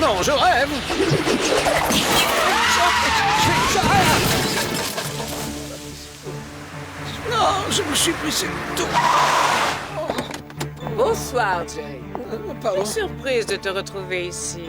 non, je rêve. Non, je me suis blessé le dos. Bonsoir, Jerry. Pardon. Surprise de te retrouver ici.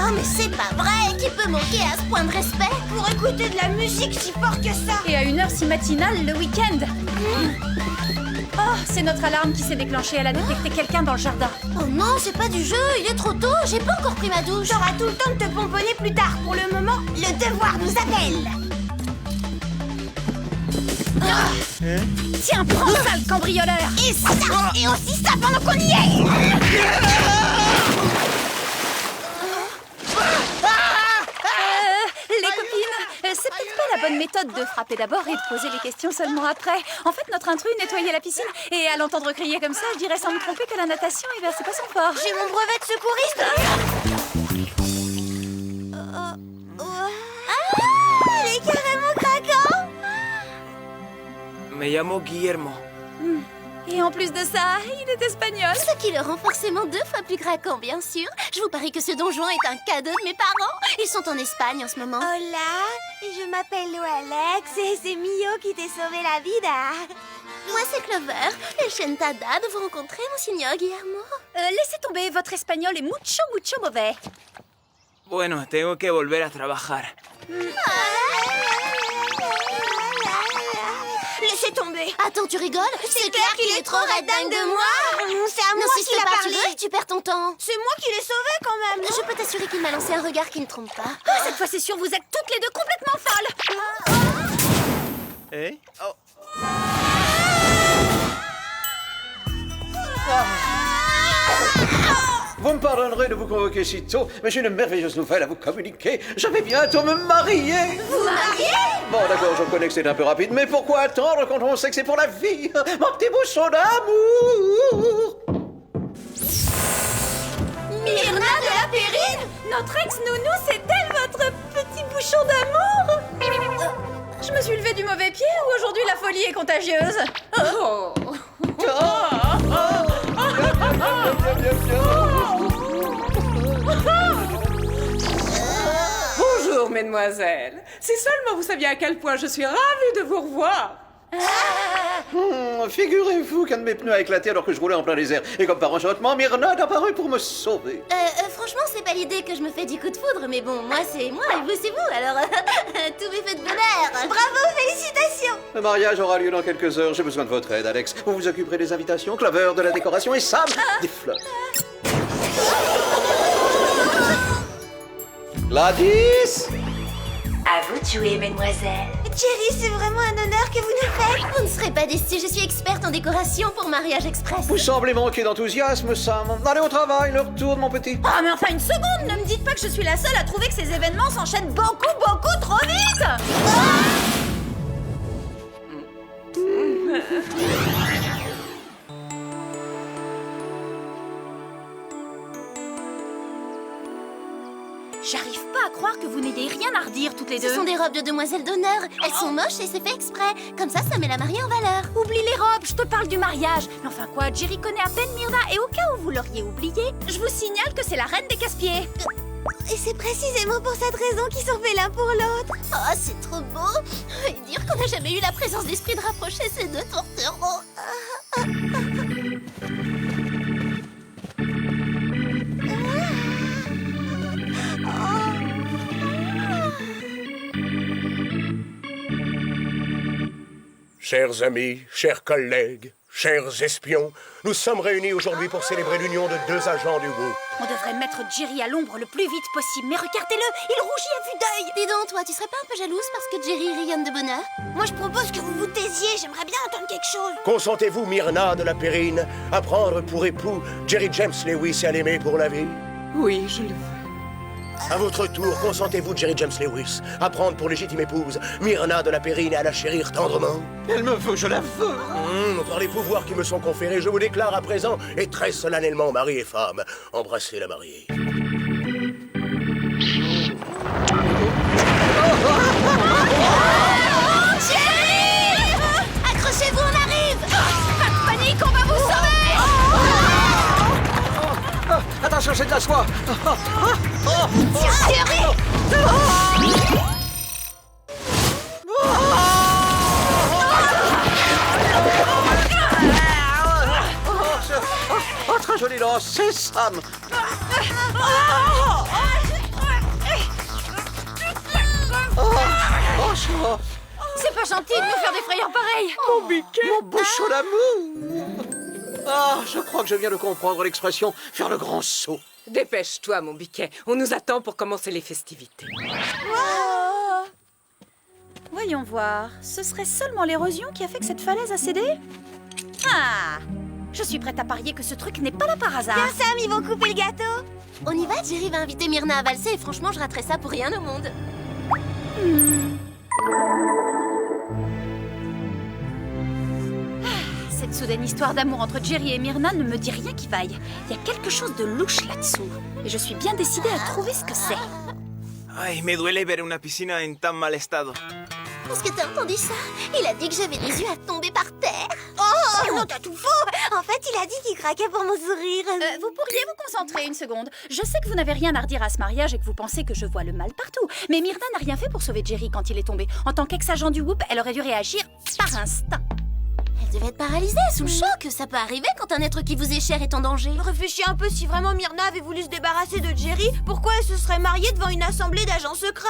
Oh, mais c'est pas vrai! Qui peut manquer à ce point de respect pour écouter de la musique si fort que ça? Et à une heure si matinale le week-end. Oh, c'est notre alarme qui s'est déclenchée. Elle a détecté quelqu'un dans le jardin. Oh non, c'est pas du jeu, il est trop tôt, j'ai pas encore pris ma douche. T'auras tout le temps de te pomponner plus tard. Pour le moment, le devoir nous appelle. Tiens, prends ça, le cambrioleur. Et ça, et aussi ça pendant qu'on y est. Les copines, c'est peut-être pas la bonne méthode de frapper d'abord et de poser les questions seulement après. En fait, notre intrus nettoyait la piscine et à l'entendre crier comme ça, je dirais sans me tromper que la natation, eh bien, c'est pas son fort. J'ai mon brevet de secouriste. Il est carrément craquant. Me llamo Guillermo. Et en plus de ça, il est espagnol. Ce qui le rend forcément 2 fois plus craquant, bien sûr. Je vous parie que ce donjon est un cadeau de mes parents. Ils sont en Espagne en ce moment. Hola, je m'appelle Alex et c'est Mio qui t'est sauvé la vida. Moi, c'est Clover. Encantada de vous rencontrer, Monsignor Guillermo. Laissez tomber, votre espagnol est mucho, mucho mauvais. Bueno, tengo que volver a trabajar. Laissez tomber. Attends, tu rigoles? C'est clair qu'il est trop red dingue de moi. C'est à moi N'insiste qu'il a pas, parlé. tu veux, tu perds ton temps. C'est moi qui l'ai sauvé quand même. Je peux t'assurer qu'il m'a lancé un regard qui ne trompe pas. Cette fois, c'est sûr, vous êtes toutes les deux complètement folles. Eh? Oh. Vous me pardonnerez de vous convoquer si tôt, mais j'ai une merveilleuse nouvelle à vous communiquer. Je vais bientôt me marier. Vous mariez? Bon, d'accord, je connais que c'est un peu rapide, mais pourquoi attendre quand on sait que c'est pour la vie? Mon petit bouchon d'amour. Myrna de la Périne? Notre ex-nounou, c'est elle, votre petit bouchon d'amour. Je me suis levée du mauvais pied ou aujourd'hui la folie est contagieuse? Oh. Bonjour, mesdemoiselles. Si seulement vous saviez à quel point je suis ravie de vous revoir. Figurez-vous qu'un de mes pneus a éclaté alors que je roulais en plein désert. Et comme par enchantement, Myrna est apparue pour me sauver. Franchement, c'est pas l'idée que je me fais du coup de foudre, mais bon, moi c'est moi et vous c'est vous, alors tout m'est fait de bonheur. Bravo, félicitations. Le mariage aura lieu dans quelques heures. J'ai besoin de votre aide, Alex. Vous vous occuperez des invitations, Clover de la décoration et Sam des fleurs. Gladys! À vous de jouer, mesdemoiselles. Jerry, c'est vraiment un honneur que vous nous faites. Vous ne serez pas déçus, je suis experte en décoration pour mariage express. Vous semblez manquer d'enthousiasme, Sam. Allez au travail, l'heure tourne, mon petit. Ah, mais enfin, une seconde, ne me dites pas que je suis la seule à trouver que ces événements s'enchaînent beaucoup, beaucoup trop vite. J'arrive pas à croire que vous n'ayez rien à redire toutes les deux. Ce sont des robes de demoiselles d'honneur. Elles sont moches et c'est fait exprès. Comme ça met la mariée en valeur. Oublie les robes, je te parle du mariage. Mais enfin quoi, Jerry connaît à peine Myrna et au cas où vous l'auriez oublié, je vous signale que c'est la reine des casse-pieds. Et c'est précisément pour cette raison qu'ils sont faits l'un pour l'autre. Oh, c'est trop beau. Et dire qu'on n'a jamais eu la présence d'esprit de rapprocher ces deux tourtereaux. Chers amis, chers collègues, chers espions, nous sommes réunis aujourd'hui pour célébrer l'union de 2 agents du groupe. On devrait mettre Jerry à l'ombre le plus vite possible, mais regardez-le, il rougit à vue d'œil. Dis donc, toi, tu serais pas un peu jalouse parce que Jerry rayonne de bonheur? Moi, je propose que vous vous taisiez. J'aimerais bien entendre quelque chose. Consentez-vous, Myrna de la Périne, à prendre pour époux Jerry James Lewis et à l'aimer pour la vie? Oui, je le veux. À votre tour, consentez-vous, Jerry James Lewis, à prendre pour légitime épouse Myrna de la Périne et à la chérir tendrement? Elle me veut, je la veux. Par les pouvoirs qui me sont conférés, je vous déclare à présent et très solennellement mari et femme. Embrassez la mariée. Jerry! Accrochez-vous, on arrive! Pas de panique, on va vous sauver! Attention, c'est de la soie. Jerry! Oh, très jolie danse, c'est Sam. Oh, chaud. C'est pas gentil de nous faire des frayeurs pareilles. Mon biquet, mon bouchon d'amour. Ah, je crois que je viens de comprendre l'expression « faire le grand saut ». Dépêche-toi, mon biquet. On nous attend pour commencer les festivités. Voyons voir. Ce serait seulement l'érosion qui a fait que cette falaise a cédé? Ah! Je suis prête à parier que ce truc n'est pas là par hasard. Tiens, Sam, ils vont couper le gâteau. On y va, Jerry va inviter Myrna à valser et franchement, je raterais ça pour rien au monde. Cette soudaine histoire d'amour entre Jerry et Myrna ne me dit rien qui vaille. Il y a quelque chose de louche là-dessous. Et je suis bien décidée à trouver ce que c'est. Ay, me duele ver una piscina en tan mal estado. Est-ce que t'as entendu ça? Il a dit que j'avais les yeux à tomber par terre. Oh non, t'as tout faux. En fait, il a dit qu'il craquait pour mon sourire. Vous pourriez vous concentrer une seconde. Je sais que vous n'avez rien à redire à ce mariage et que vous pensez que je vois le mal partout. Mais Myrna n'a rien fait pour sauver Jerry quand il est tombé. En tant qu'ex-agent du Whoop, elle aurait dû réagir par instinct. Elle devait être paralysée, sous le choc. Ça peut arriver quand un être qui vous est cher est en danger. Réfléchis un peu, si vraiment Myrna avait voulu se débarrasser de Jerry, pourquoi elle se serait mariée devant une assemblée d'agents secrets?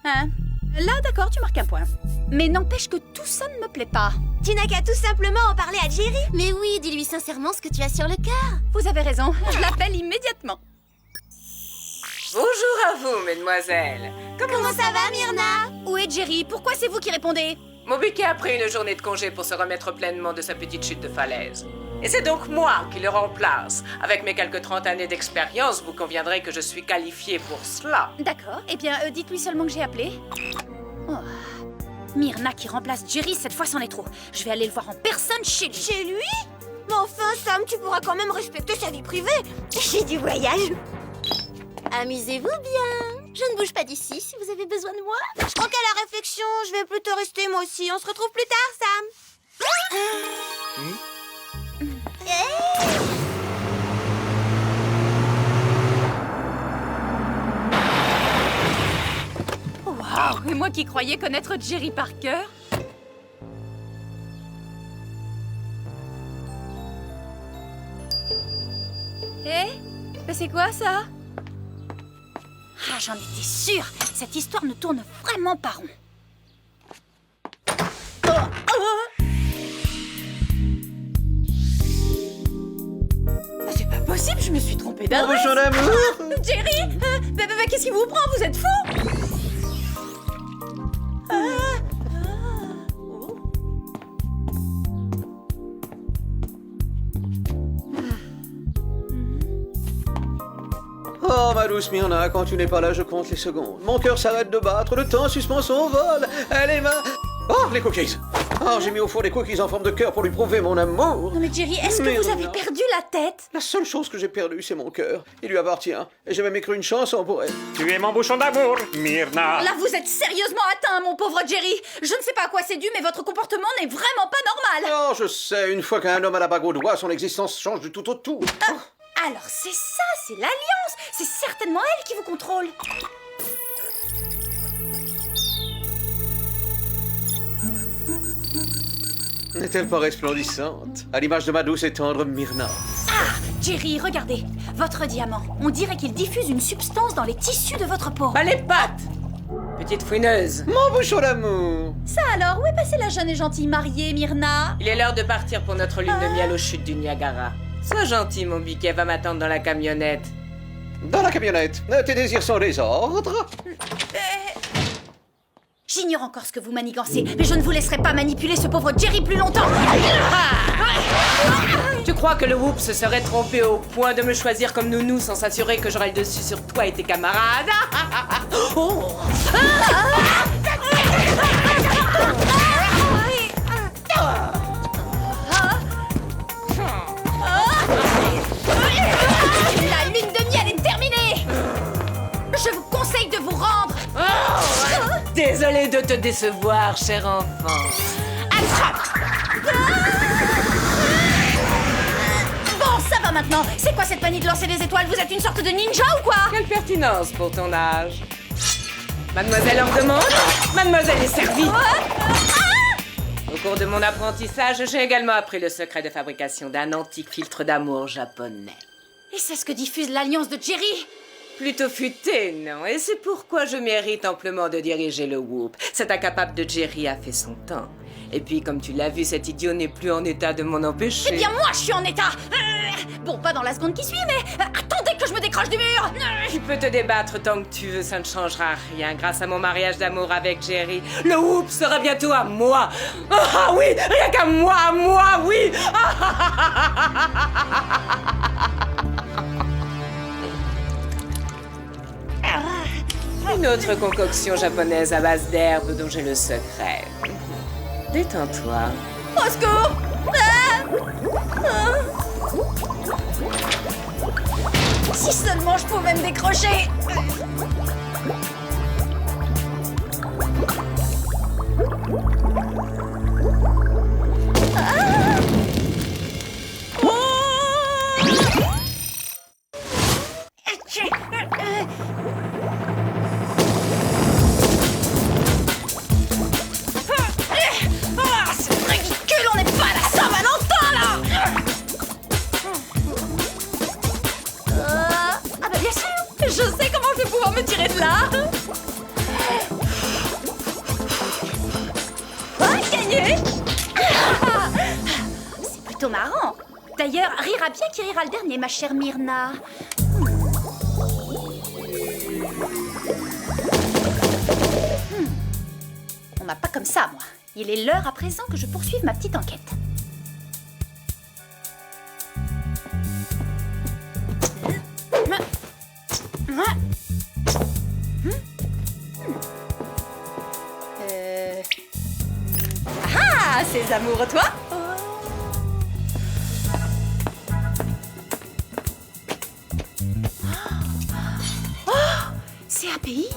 Hein? Là, d'accord, tu marques un point. Mais n'empêche que tout ça ne me plaît pas. Tu n'as qu'à tout simplement en parler à Jerry. Mais oui, dis-lui sincèrement ce que tu as sur le cœur. Vous avez raison, je l'appelle immédiatement. Bonjour à vous, mesdemoiselles. Comment ça va, Myrna? Où est Jerry? Pourquoi c'est vous qui répondez? Mon biquet a pris une journée de congé pour se remettre pleinement de sa petite chute de falaise. Et c'est donc moi qui le remplace. Avec mes quelques 30 années d'expérience, vous conviendrez que je suis qualifiée pour cela. D'accord, eh bien, dites-lui seulement que j'ai appelé. Oh. Myrna qui remplace Jerry, cette fois c'en est trop. Je vais aller le voir en personne chez lui. Chez lui? Mais enfin, Sam, tu pourras quand même respecter sa vie privée. J'ai du voyage. Amusez-vous bien. Je ne bouge pas d'ici si vous avez besoin de moi. Je crois qu'à la réflexion, je vais plutôt rester moi aussi. On se retrouve plus tard, Sam. Waouh! Et moi qui croyais connaître Jerry par cœur. Mais c'est quoi ça? Ah, j'en étais sûre. Cette histoire ne tourne vraiment pas rond. C'est pas possible, je me suis trompée Mon d'adresse. bouchon d'amour. Jerry, qu'est-ce qui vous prend? Vous êtes fou? Oh, ma douce Myrna, quand tu n'es pas là, je compte les secondes. Mon cœur s'arrête de battre, le temps suspend son vol. Elle est ma... Oh, les cookies. Oh, j'ai mis au four des cookies en forme de cœur pour lui prouver mon amour. Non mais Jerry, est-ce que vous avez perdu la tête? La seule chose que j'ai perdue, c'est mon cœur. Il lui appartient. Et j'ai même écrit une chanson pour elle. Tu es mon bouchon d'amour, Myrna. Là, vous êtes sérieusement atteint, mon pauvre Jerry. Je ne sais pas à quoi c'est dû, mais votre comportement n'est vraiment pas normal. Oh, je sais, une fois qu'un homme a la bague au doigt, son existence change du tout au tout. Alors c'est ça, c'est l'Alliance. C'est certainement elle qui vous contrôle. N'est-elle pas resplendissante? À l'image de ma douce et tendre Myrna. Ah, Jerry, regardez. Votre diamant. On dirait qu'il diffuse une substance dans les tissus de votre peau. Bah les pattes! Petite fouineuse. Mon bouchon d'amour. Ça alors, où est passée la jeune et gentille mariée, Myrna? Il est l'heure de partir pour notre lune de miel aux chutes du Niagara. Sois gentil, mon biquet, va m'attendre dans la camionnette. Dans la camionnette. Tes désirs sont désordre. J'ignore encore ce que vous manigancez, mais je ne vous laisserai pas manipuler ce pauvre Jerry plus longtemps. Tu crois que le Whoop se serait trompé au point de me choisir comme nounou sans s'assurer que j'aurais le dessus sur toi et tes camarades? Oh. La lune de miel est terminée. Je vous conseille de vous rendre. Désolée de te décevoir, cher enfant. Attrape. Bon, ça va maintenant. C'est quoi cette manie de lancer des étoiles? Vous êtes une sorte de ninja ou quoi? Quelle pertinence pour ton âge. Mademoiselle en demande, mademoiselle est servie. Au cours de mon apprentissage, j'ai également appris le secret de fabrication d'un antique filtre d'amour japonais. Et c'est ce que diffuse l'alliance de Jerry. Plutôt futé, non? Et c'est pourquoi je mérite amplement de diriger le Whoop. Cet incapable de Jerry a fait son temps. Et puis, comme tu l'as vu, cet idiot n'est plus en état de m'en empêcher. Eh bien, moi, je suis en état. Bon, pas dans la seconde qui suit, mais attendez que je me décroche du mur. Tu peux te débattre tant que tu veux, ça ne changera rien. Grâce à mon mariage d'amour avec Jerry, le Whoop sera bientôt à moi. Ah oui, rien qu'à moi, oui. Une autre concoction japonaise à base d'herbes dont j'ai le secret. Détends-toi. Au secours. Si seulement je pouvais me décrocher. C'est ridicule, on n'est pas à la Saint-Valentin là. Ah bah bien sûr, je sais comment je vais pouvoir me tirer de là. Gagné. C'est plutôt marrant. D'ailleurs, rira bien qui rira le dernier, ma chère Myrna. On m'a pas comme ça, moi. Il est l'heure à présent que je poursuive ma petite enquête. Ah, ces amoureux, toi? Oh, c'est API?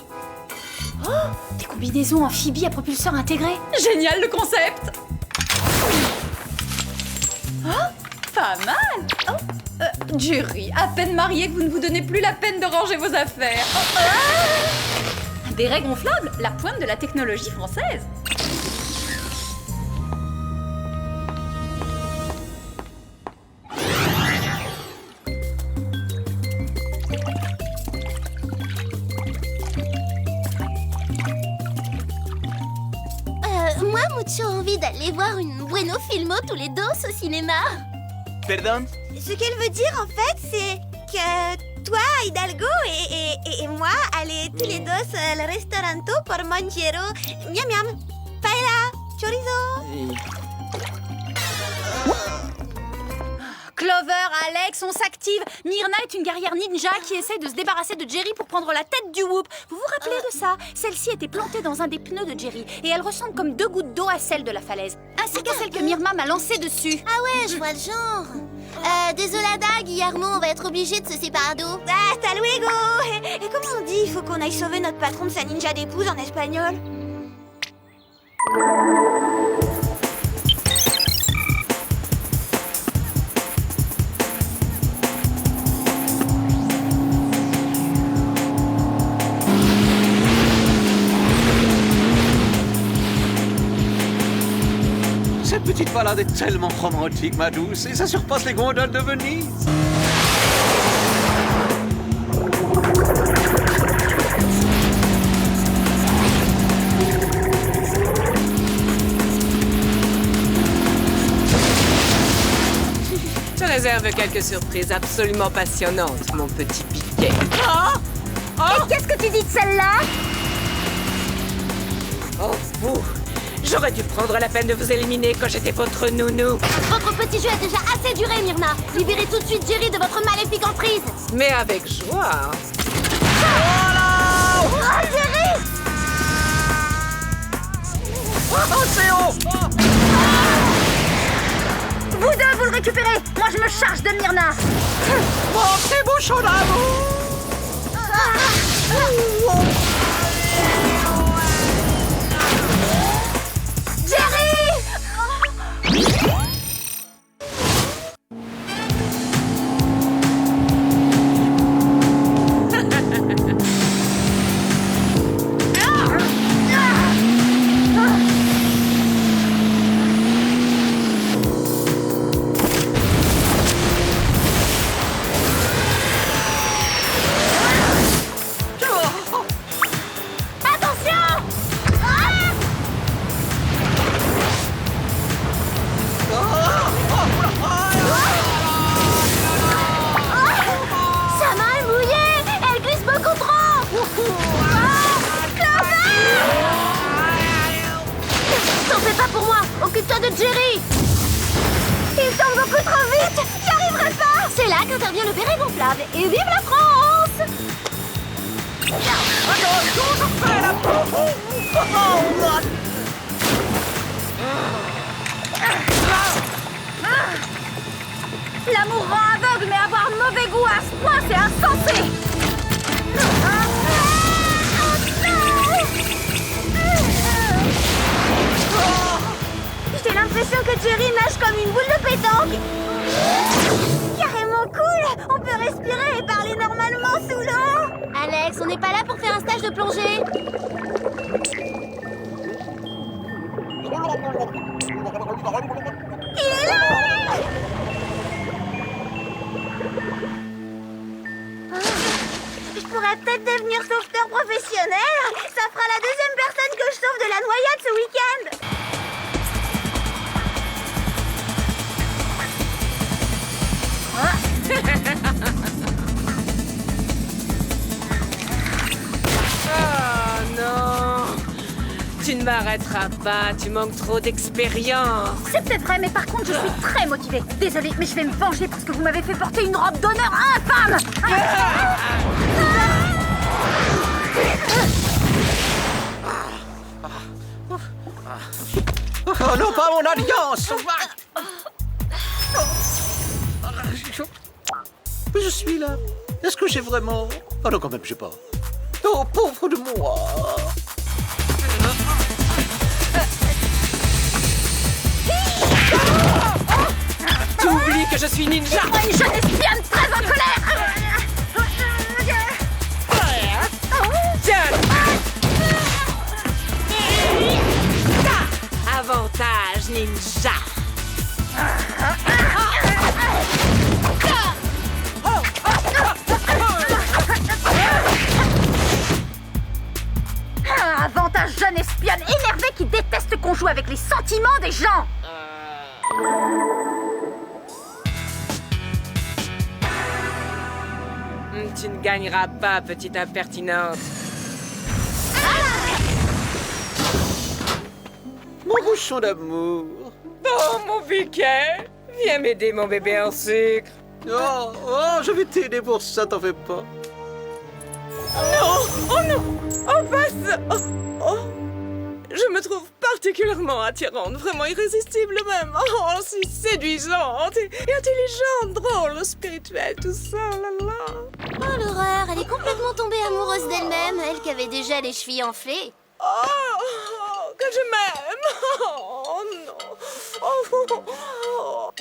Oh, des combinaisons amphibies à propulseur intégré. Génial le concept. Oh, pas mal. Oh, Jerry, à peine marié que vous ne vous donnez plus la peine de ranger vos affaires. Un béret gonflable, la pointe de la technologie française. Moi, mucho envie d'aller voir une Bueno Filmo tous les dos au cinéma. Perdón? Ce qu'elle veut dire, en fait, c'est que toi, Hidalgo, et moi, aller tous les deux au restauranto pour manger miam miam, paella, chorizo. Clover, Alex, on s'active. Myrna est une guerrière ninja qui essaie de se débarrasser de Jerry pour prendre la tête du Whoop. Vous vous rappelez de ça? Celle-ci était plantée dans un des pneus de Jerry et elle ressemble comme 2 gouttes d'eau à celle de la falaise, ainsi qu'à celle que Myrna m'a lancée dessus. Ah ouais, je vois le genre. Désolada, Guillermo, on va être obligé de se séparer d'eau. Hasta luego. Et comment on dit? Il faut qu'on aille sauver notre patron de sa ninja d'épouse en espagnol. Cette petite balade est tellement romantique, ma douce, et ça surpasse les gondoles de Venise. Je réserve quelques surprises absolument passionnantes, mon petit piquet. Et qu'est-ce que tu dis de celle-là? Oh, vous! J'aurais dû prendre la peine de vous éliminer quand j'étais votre nounou. Votre petit jeu a déjà assez duré, Myrna. Libérez tout de suite Jerry de votre maléfique emprise. Mais avec joie. Oh, Jerry! Vous deux, vous le récupérez. Moi, je me charge de Myrna. Montrez bouchon d'amour. Jerry! Sa main est mouillée! Elle glisse beaucoup trop! Clover! T'en fais pas pour moi! Occupe-toi de Jerry! Il tombe beaucoup trop vite! J'y arriverai pas! C'est là qu'intervient le béret gonflable. Et vive la France! L'amour rend aveugle, mais avoir mauvais goût à ce point, c'est insensé! J'ai l'impression que Jerry nage comme une boule de pétanque! Carrément cool! On peut respirer et parler normalement sous l'eau! Alex, on n'est pas là pour faire un stage de plongée! Il est là! Je pourrais peut-être devenir sauveteur professionnel. Ça fera la deuxième personne que je sauve de la noyade ce week-end. Oh non! Tu ne m'arrêteras pas, tu manques trop d'expérience. C'est peut-être vrai, mais par contre, je suis très motivée. Désolée, mais je vais me venger parce que vous m'avez fait porter une robe d'honneur infâme. Oh non, pas mon alliance. Je suis là. Est-ce que j'ai vraiment... Oh non, quand même, j'ai pas. Oh, pauvre de moi. Tu oublies que je suis ninja. Une jeune espionne très en colère. Tiens. Avantage ninja. Avantage jeune espionne énervée qui déteste qu'on joue avec les sentiments des gens. Tu ne gagneras pas, petite impertinente. Mon bouchon d'amour. Oh, mon piquet. Viens m'aider, mon bébé en sucre. Oh, je vais t'aider pour ça, t'en fais pas. Non! Oh non! Oh, pas ça! Oh. Je me trouve particulièrement attirante, vraiment irrésistible même. Oh, si séduisante et intelligente, drôle, spirituelle, tout ça, là là. Oh l'horreur, elle est complètement tombée amoureuse d'elle-même, elle qui avait déjà les chevilles enflées. Oh, que je m'aime! Oh non! Oh.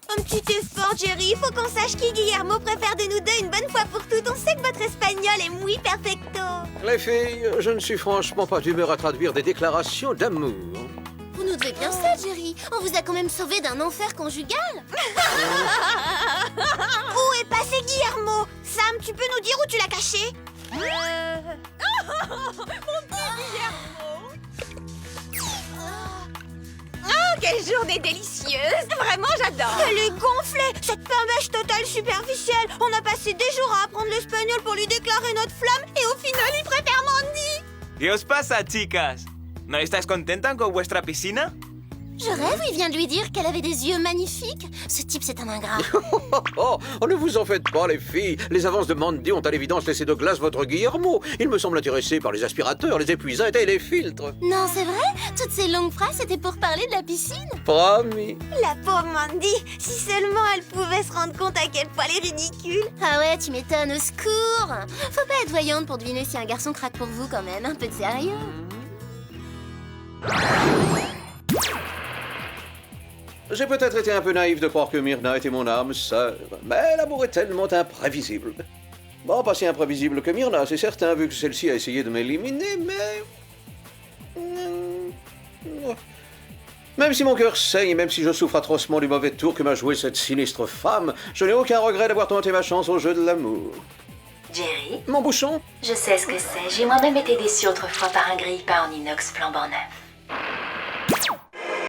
Un petit effort, Jerry. Faut qu'on sache qui Guillermo préfère de nous deux une bonne fois pour toutes. On sait que votre espagnol est muy perfecto. Les filles, je ne suis franchement pas d'humeur à traduire des déclarations d'amour. Vous nous devez bien ça, Jerry. On vous a quand même sauvé d'un enfer conjugal. Où est passé Guillermo? Sam, tu peux nous dire où tu l'as caché? Oh, quelle journée délicieuse! Vraiment, j'adore! Elle est gonflée! Cette pimbèche totale superficielle. On a passé des jours à apprendre l'espagnol pour lui déclarer notre flamme et au final, il préfère Mandy. ¿Qué os pasa, chicas? ¿No estáis contentas con vuestra piscina? Je rêve, il vient de lui dire qu'elle avait des yeux magnifiques. Ce type, c'est un ingrat. Oh, ne vous en faites pas, les filles. Les avances de Mandy ont à l'évidence laissé de glace votre Guillermo. Il me semble intéressé par les aspirateurs, les épuisantes et les filtres. Non, c'est vrai? Toutes ces longues phrases, c'était pour parler de la piscine. Promis. La pauvre Mandy. Si seulement elle pouvait se rendre compte à quel point elle est ridicule. Ah ouais, tu m'étonnes, au secours. Faut pas être voyante pour deviner si un garçon craque pour vous quand même. Un peu de sérieux. J'ai peut-être été un peu naïf de croire que Myrna était mon âme sœur, mais l'amour est tellement imprévisible. Bon, pas si imprévisible que Myrna, c'est certain, vu que celle-ci a essayé de m'éliminer, mais... Même si mon cœur saigne et même si je souffre atrocement du mauvais tour que m'a joué cette sinistre femme, je n'ai aucun regret d'avoir tenté ma chance au jeu de l'amour. Jerry, Mon bouchon? je sais ce que c'est. J'ai moi-même été déçue autrefois par un grille-pain en inox flambant neuf.